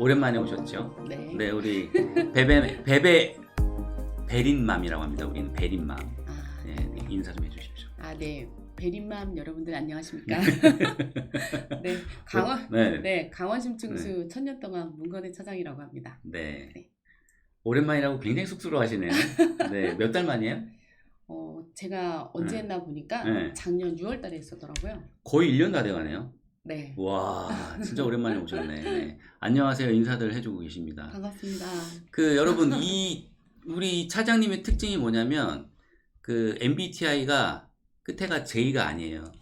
오랜만에 오셨죠? 네. 네, 우리 베린맘이라고 합니다. 우리는 베린맘. 네, 네, 인사 좀 해주십시오. 네. 베린맘 여러분들 안녕하십니까? 네, 강원 심층수 천년 동안 문건의 차장이라고 합니다. 네. 네. 오랜만이라고 굉장히 쑥스러워하시네요. 네, 몇 달 만이에요? 제가 언제 했나 보니까 작년 6월달에 했었더라고요. 거의 1년 다 돼가네요. 네. 와, 진짜 오랜만에 오셨네. 네. 안녕하세요. 인사들 해주고 계십니다. 반갑습니다. 여러분, 우리 차장님의 특징이 뭐냐면 MBTI가 끝에가 J가 아니에요.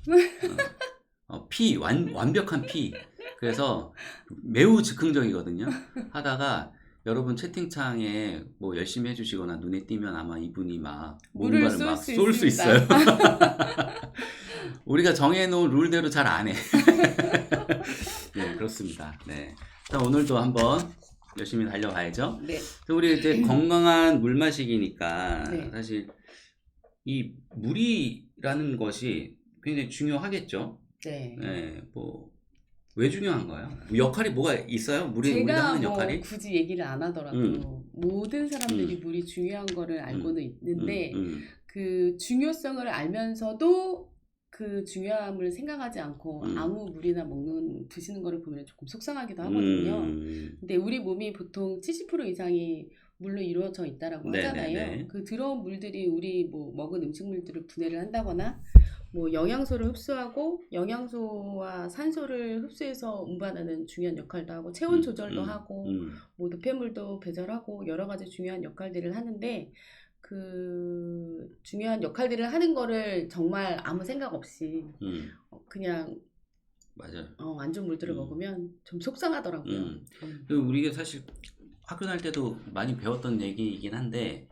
P, 완벽한 P. 그래서 매우 즉흥적이거든요. 하다가 여러분 채팅창에 뭐 열심히 해주시거나 눈에 띄면 아마 이분이 막 뭔가를 막 쏠 수 있어요. 우리가 정해놓은 룰대로 잘 안 해. 네, 그렇습니다. 네. 일단 오늘도 한번 열심히 달려가야죠. 네. 우리 이제 건강한 물 마시기니까 네. 사실 이 물이라는 것이 굉장히 중요하겠죠. 네. 네, 왜 중요한가요? 역할이 뭐가 있어요? 우리가 하는 역할이? 굳이 얘기를 안 하더라도 모든 사람들이 물이 중요한 거를 알고는 있는데 그 중요성을 알면서도 그 중요함을 생각하지 않고 아무 물이나 드시는 거를 보면 조금 속상하기도 하거든요. 근데 우리 몸이 보통 70% 이상이 물로 이루어져 있다라고 하잖아요. 네네네. 그 들어온 물들이 우리 먹은 음식물들을 분해를 한다거나 영양소를 흡수하고 영양소와 산소를 흡수해서 운반하는 중요한 역할도 하고 체온 조절도 하고 노폐물도 배설하고 여러 가지 중요한 역할들을 하는데 그 중요한 역할들을 하는 거를 정말 아무 생각 없이 그냥 맞아요. 안 좋은 물들을 먹으면 좀 속상하더라고요. 우리가 사실 학교 다닐 때도 많이 배웠던 얘기이긴 한데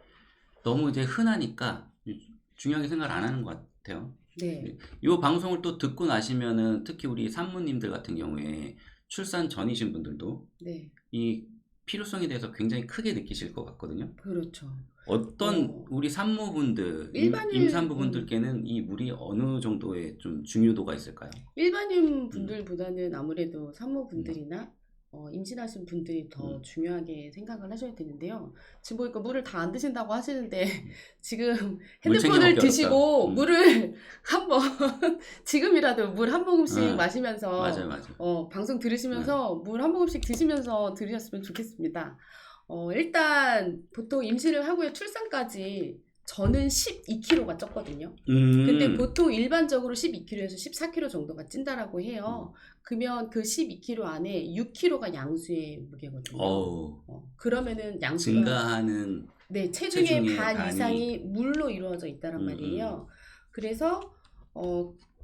너무 이제 흔하니까 중요하게 생각을 안 하는 것 같아요. 네. 이 방송을 또 듣고 나시면은 특히 우리 산모님들 같은 경우에 출산 전이신 분들도 네. 이 필요성에 대해서 굉장히 크게 느끼실 것 같거든요. 그렇죠. 어떤 우리 산모분들, 임산부분들께는 이 물이 어느 정도의 좀 중요도가 있을까요? 일반인 분들보다는 아무래도 산모분들이나 임신하신 분들이 더 중요하게 생각을 하셔야 되는데요. 지금 보니까 물을 다 안 드신다고 하시는데 지금 핸드폰을 드시고 물을 한번 지금이라도 물 한 모금씩 마시면서 맞아요. 방송 들으시면서 물 한 모금씩 드시면서 들으셨으면 좋겠습니다. 일단 보통 임신을 하고요 출산까지 저는 12kg가 쪘거든요. 근데 보통 일반적으로 12kg에서 14kg 정도가 찐다라고 해요. 그러면 그 12kg 안에 6kg가 양수의 무게거든요. 그러면은 양수가 증가하는 체중의 반 이상이 물로 이루어져 있다란 말이에요. 그래서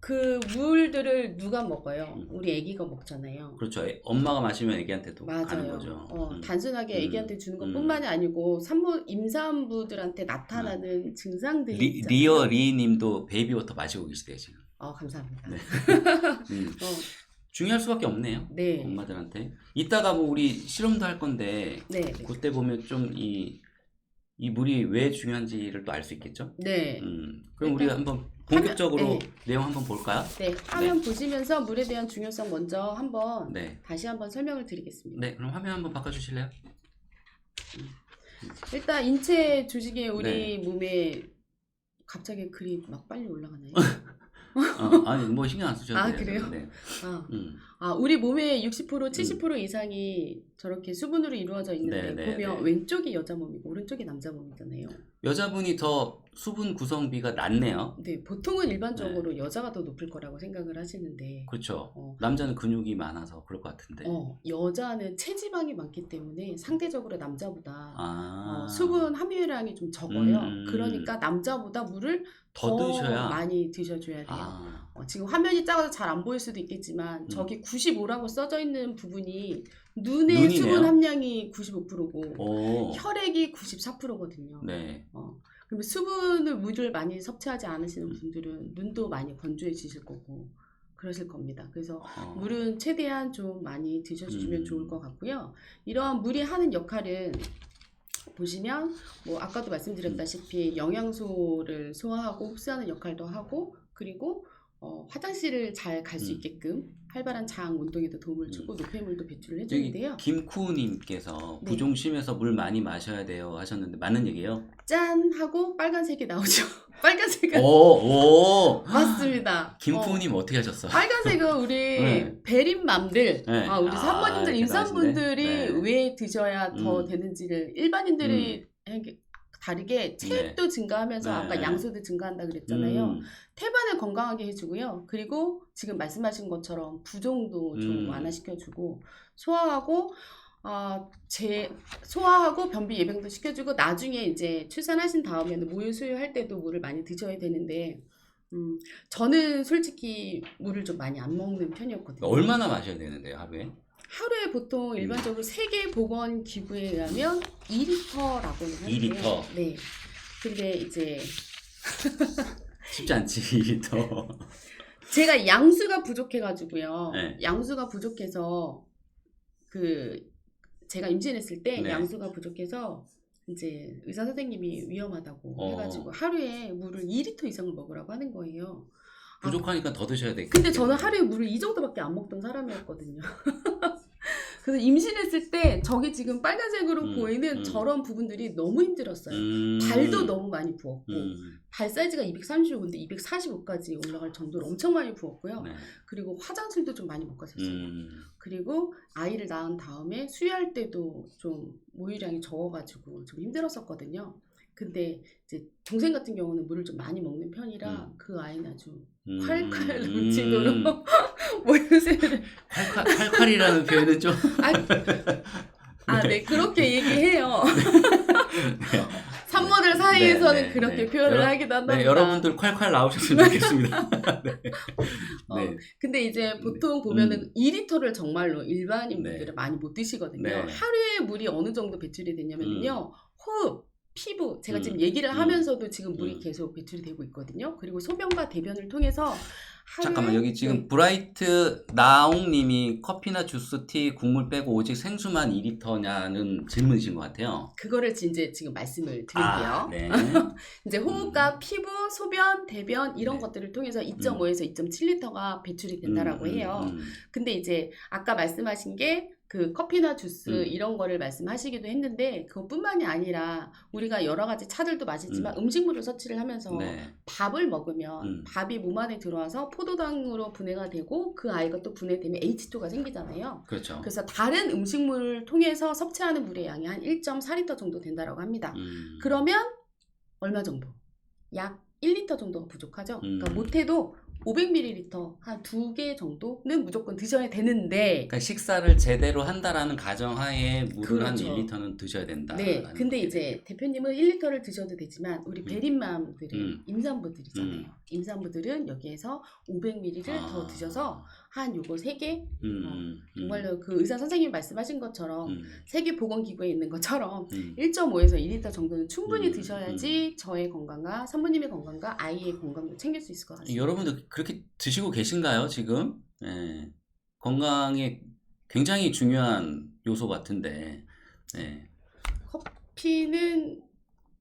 그 물들을 누가 먹어요? 우리 아기가 먹잖아요. 그렇죠. 엄마가 마시면 아기한테도 맞아요. 가는 거죠. 단순하게 아기한테 주는 것뿐만이 아니고 임산부들한테 나타나는 증상들이 있잖아요. 리님도 베이비워터 마시고 계시대요 지금. 감사합니다. 네. 중요할 수밖에 없네요. 네. 엄마들한테. 이따가 우리 실험도 할 건데 그때 보면 좀 이 물이 왜 중요한지를 또 알 수 있겠죠? 네. 그럼 우리가 한번 본격적으로 내용 한번 볼까요? 네. 화면 보시면서 물에 대한 중요성 먼저 한번 다시 한번 설명을 드리겠습니다. 네. 그럼 화면 한번 바꿔주실래요? 일단 인체 조직에 우리 몸에 갑자기 글이 막 빨리 올라가나요? 아니 뭐 신경 안 쓰셔도 돼요. 그래요? 네. 우리 몸의 60% 70% 이상이 저렇게 수분으로 이루어져 있는데 보면 왼쪽이 여자 몸이고 오른쪽이 남자 몸이잖아요. 여자분이 더 수분 구성비가 낮네요. 네, 보통은 일반적으로 여자가 더 높을 거라고 생각을 하시는데 그렇죠. 남자는 근육이 많아서 그럴 것 같은데 여자는 체지방이 많기 때문에 상대적으로 남자보다 수분 함유량이 좀 적어요. 그러니까 남자보다 물을 더 드셔야 많이 드셔줘야 돼요. 지금 화면이 작아서 잘 안 보일 수도 있겠지만 저기 95라고 써져 있는 부분이 눈의 수분 함량이 95%고 혈액이 94%거든요. 네. 그러면 물을 많이 섭취하지 않으시는 분들은 눈도 많이 건조해지실 거고 그러실 겁니다. 그래서 물은 최대한 좀 많이 드셔주시면 좋을 것 같고요. 이러한 물이 하는 역할은 보시면 아까도 말씀드렸다시피 영양소를 소화하고 흡수하는 역할도 하고 그리고 화장실을 잘 갈 수 있게끔 활발한 장 운동에도 도움을 주고 노폐물도 배출을 해주는데요. 김쿠님께서 네. 부종 심해서 물 많이 마셔야 돼요 하셨는데 맞는 얘기예요? 짠 하고 빨간색이 나오죠. 빨간색은 오. 맞습니다. 김쿠님 어떻게 하셨어? 빨간색은 우리 네. 베린맘들, 네. 우리 산모님들, 대단하시네. 임산분들이 네. 왜 드셔야 더 되는지를 일반인들이 다르게 체액도 증가하면서 네. 아까 양소도 증가한다 그랬잖아요. 태반을 건강하게 해주고요. 그리고 지금 말씀하신 것처럼 부종도 좀 완화시켜주고 소화하고 소화하고 변비 예방도 시켜주고 나중에 이제 출산하신 다음에는 모유 수유할 때도 물을 많이 드셔야 되는데 저는 솔직히 물을 좀 많이 안 먹는 편이었거든요. 얼마나 마셔야 되는데요 하루에? 하루에 보통 일반적으로 세계보건기구에 의하면 2리터라고는 하는데요. 2리터? 네. 근데 이제 쉽지 않지 2리터. 제가 양수가 부족해가지고요. 네. 양수가 부족해서 제가 임신했을 때 네. 양수가 부족해서 이제 의사 선생님이 위험하다고 해가지고 하루에 물을 2리터 이상을 먹으라고 하는 거예요. 부족하니까 더 드셔야 돼. 근데 저는 하루에 물을 이 정도밖에 안 먹던 사람이었거든요. 그래서 임신했을 때 저기 지금 빨간색으로 보이는 저런 부분들이 너무 힘들었어요. 발도 너무 많이 부었고 발 사이즈가 235인데 245까지 올라갈 정도로 엄청 많이 부었고요. 네. 그리고 화장실도 좀 많이 못 갔었어요. 그리고 아이를 낳은 다음에 수유할 때도 좀 모유량이 적어가지고 좀 힘들었었거든요. 근데 이제 동생 같은 경우는 물을 좀 많이 먹는 편이라 그 아이는 아주 콸콸 넘치도록 모유수유를 콸콸이라는 표현은 좀 네 그렇게 얘기해요. 네. 산모들 사이에서는 네, 그렇게 네. 표현을 하기도 한답니다. 네, 여러분들 콸콸 나오셨으면 좋겠습니다. 네. 근데 이제 보통 보면은 2리터를 정말로 일반인분들은 많이 못 드시거든요. 네. 하루에 물이 어느 정도 배출이 되냐면요. 호흡, 피부, 제가 지금 얘기를 하면서도 지금 물이 계속 배출이 되고 있거든요. 그리고 소변과 대변을 통해서 잠깐만 여기 지금 브라이트 나옹님이 커피나 주스, 티, 국물 빼고 오직 생수만 2리터냐는 질문이신 것 같아요. 그거를 이제 지금 말씀을 드릴게요. 네. 이제 호흡과 피부, 소변, 대변 이런 것들을 통해서 2.5에서 2.7리터가 배출이 된다라고 해요. 근데 이제 아까 말씀하신 게 그 커피나 주스 이런 거를 말씀하시기도 했는데 그것뿐만이 아니라 우리가 여러 가지 차들도 마시지만 음식물을 섭취를 하면서 밥을 먹으면 밥이 몸 안에 들어와서 포도당으로 분해가 되고 그 아이가 또 분해되면 H2가 생기잖아요. 그렇죠. 그래서 다른 음식물을 통해서 섭취하는 물의 양이 한 1.4리터 정도 된다라고 합니다. 그러면 얼마 정도? 약 1리터 정도가 부족하죠. 그러니까 못해도 500ml 한 2개 정도는 무조건 드셔야 되는데 그러니까 식사를 제대로 한다라는 가정하에 물을 한 그렇죠. 1리터는 드셔야 된다. 네. 근데 이제 대표님은 1리터를 드셔도 되지만 우리 베린맘들은 임산부들이잖아요. 임산부들은 여기에서 500ml를 더 드셔서 한 요거 3개 정말로 그 의사 선생님이 말씀하신 것처럼 세계보건기구에 있는 것처럼 1.5에서 2리터 정도는 충분히 드셔야지 저의 건강과 산모님의 건강과 아이의 건강도 챙길 수 있을 것 같습니다. 여러분들 그렇게 드시고 계신가요 지금? 네. 건강에 굉장히 중요한 요소 같은데 네. 커피는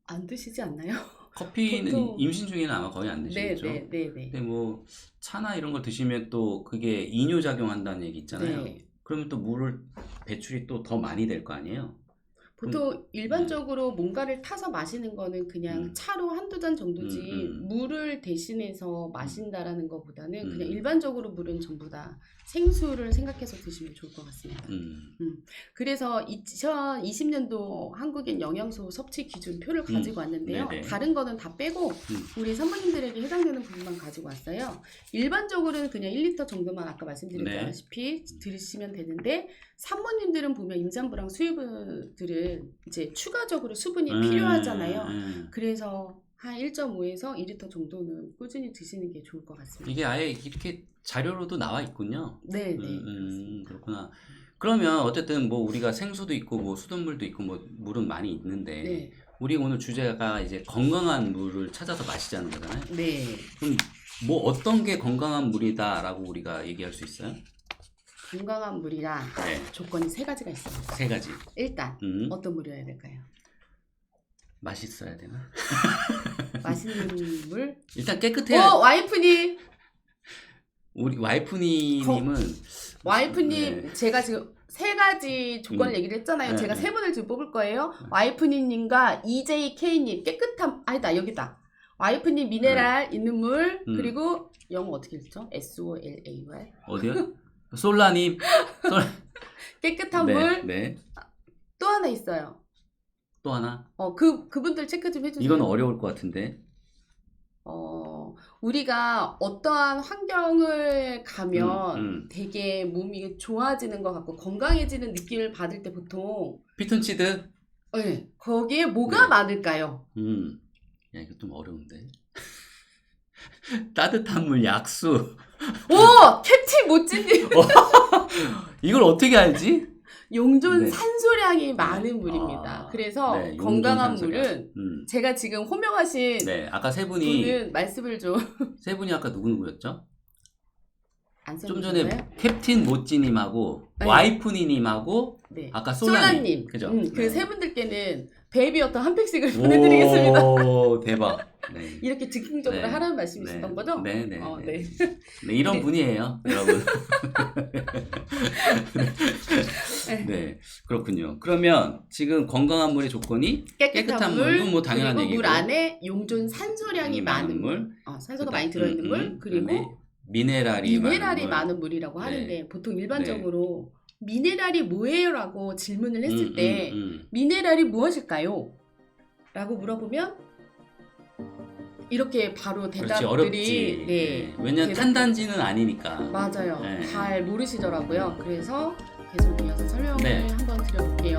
안 드시지 않나요? 커피는 보통... 임신 중에는 아마 거의 안 드시겠죠? 네. 근데 뭐 차나 이런 걸 드시면 또 그게 이뇨작용한다는 얘기 있잖아요. 네. 그러면 또 물을 배출이 또 더 많이 될 거 아니에요? 보통 일반적으로 뭔가를 타서 마시는 거는 그냥 차로 한두 잔 정도지 물을 대신해서 마신다라는 것보다는 그냥 일반적으로 물은 전부 다 생수를 생각해서 드시면 좋을 것 같습니다. 그래서 2020년도 한국인 영양소 섭취 기준 표를 가지고 왔는데요. 네네. 다른 거는 다 빼고 우리 산모님들에게 해당되는 부분만 가지고 왔어요. 일반적으로는 그냥 1리터 정도만 아까 말씀드렸다시피 드시면 되는데 산모님들은 보면 임산부랑 수유부들은 이제 추가적으로 수분이 필요하잖아요. 그래서 한 1.5에서 2리터 정도는 꾸준히 드시는 게 좋을 것 같습니다. 이게 아예 이렇게 자료로도 나와 있군요. 네. 그렇구나. 그러면 어쨌든 뭐 우리가 생수도 있고 뭐 수돗물도 있고 뭐 물은 많이 있는데 우리 오늘 주제가 이제 건강한 물을 찾아서 마시자는 거잖아요. 네. 그럼 뭐 어떤 게 건강한 물이다라고 우리가 얘기할 수 있어요? 건강한 물이라 조건이 3가지가 있습니다. 3가지. 일단 어떤 물이어야 될까요? 맛있어야 되나? 맛있는 물? 일단 깨끗해야. 와이프님 우리 와이프님은 와이프님 네. 제가 지금 세 가지 조건을 얘기를 했잖아요. 네, 제가 네. 세 분을 지금 뽑을 거예요. 와이프님과 EJK님 깨끗함 아니다 여기다. 와이프님 미네랄 있는 물 그리고 영어 어떻게 읽죠? SOLAY 어디요? 솔라님. 깨끗한 네, 물. 네. 또 하나 있어요. 또 하나. 그분들 체크 좀 해주세요. 이건 어려울 것 같은데. 우리가 어떠한 환경을 가면 음. 되게 몸이 좋아지는 것 같고 건강해지는 느낌을 받을 때 보통 피톤치드. 네, 거기에 뭐가 네. 많을까요? 야 이거 좀 어려운데. 따뜻한 물 약수. 오! 캡틴 모찌님! 이걸 어떻게 알지? 용존 네. 산소량이 많은 물입니다. 그래서 네, 용존 건강한 산소량. 물은 제가 지금 호명하신 네, 아까 세 분이 분은 말씀을 좀 아까 누구였죠? 안 좀 써주셨나요? 전에 캡틴 모찌님하고 네. 와이프니님하고 네. 아까 솔라님. 솔라님. 그죠? 그 세 분들께는 베이비어터 한 팩씩을 보내드리겠습니다. 오, 대박. 네. 이렇게 즉흥적으로 네. 하라는 말씀이셨던 네. 거죠? 네, 네, 네. 네, 이런 네. 분이에요, 여러분. 네, 그렇군요. 그러면 지금 건강한 물의 조건이 깨끗한 물은 뭐 당연한 그리고 얘기고. 물 안에 용존 산소량이 많은 물, 산소가 많이 들어있는 물, 그리고 미네랄이 많은 물이라고 네. 하는데 보통 일반적으로 미네랄이 뭐예요? 라고 질문을 했을 때 미네랄이 무엇일까요? 라고 물어보면 이렇게 바로 그렇지, 대답들이 어렵지. 네, 왜냐면 탄단지는 아니니까. 맞아요. 네. 잘 모르시더라고요. 그래서 계속 이어서 설명을 네. 한번 드려볼게요.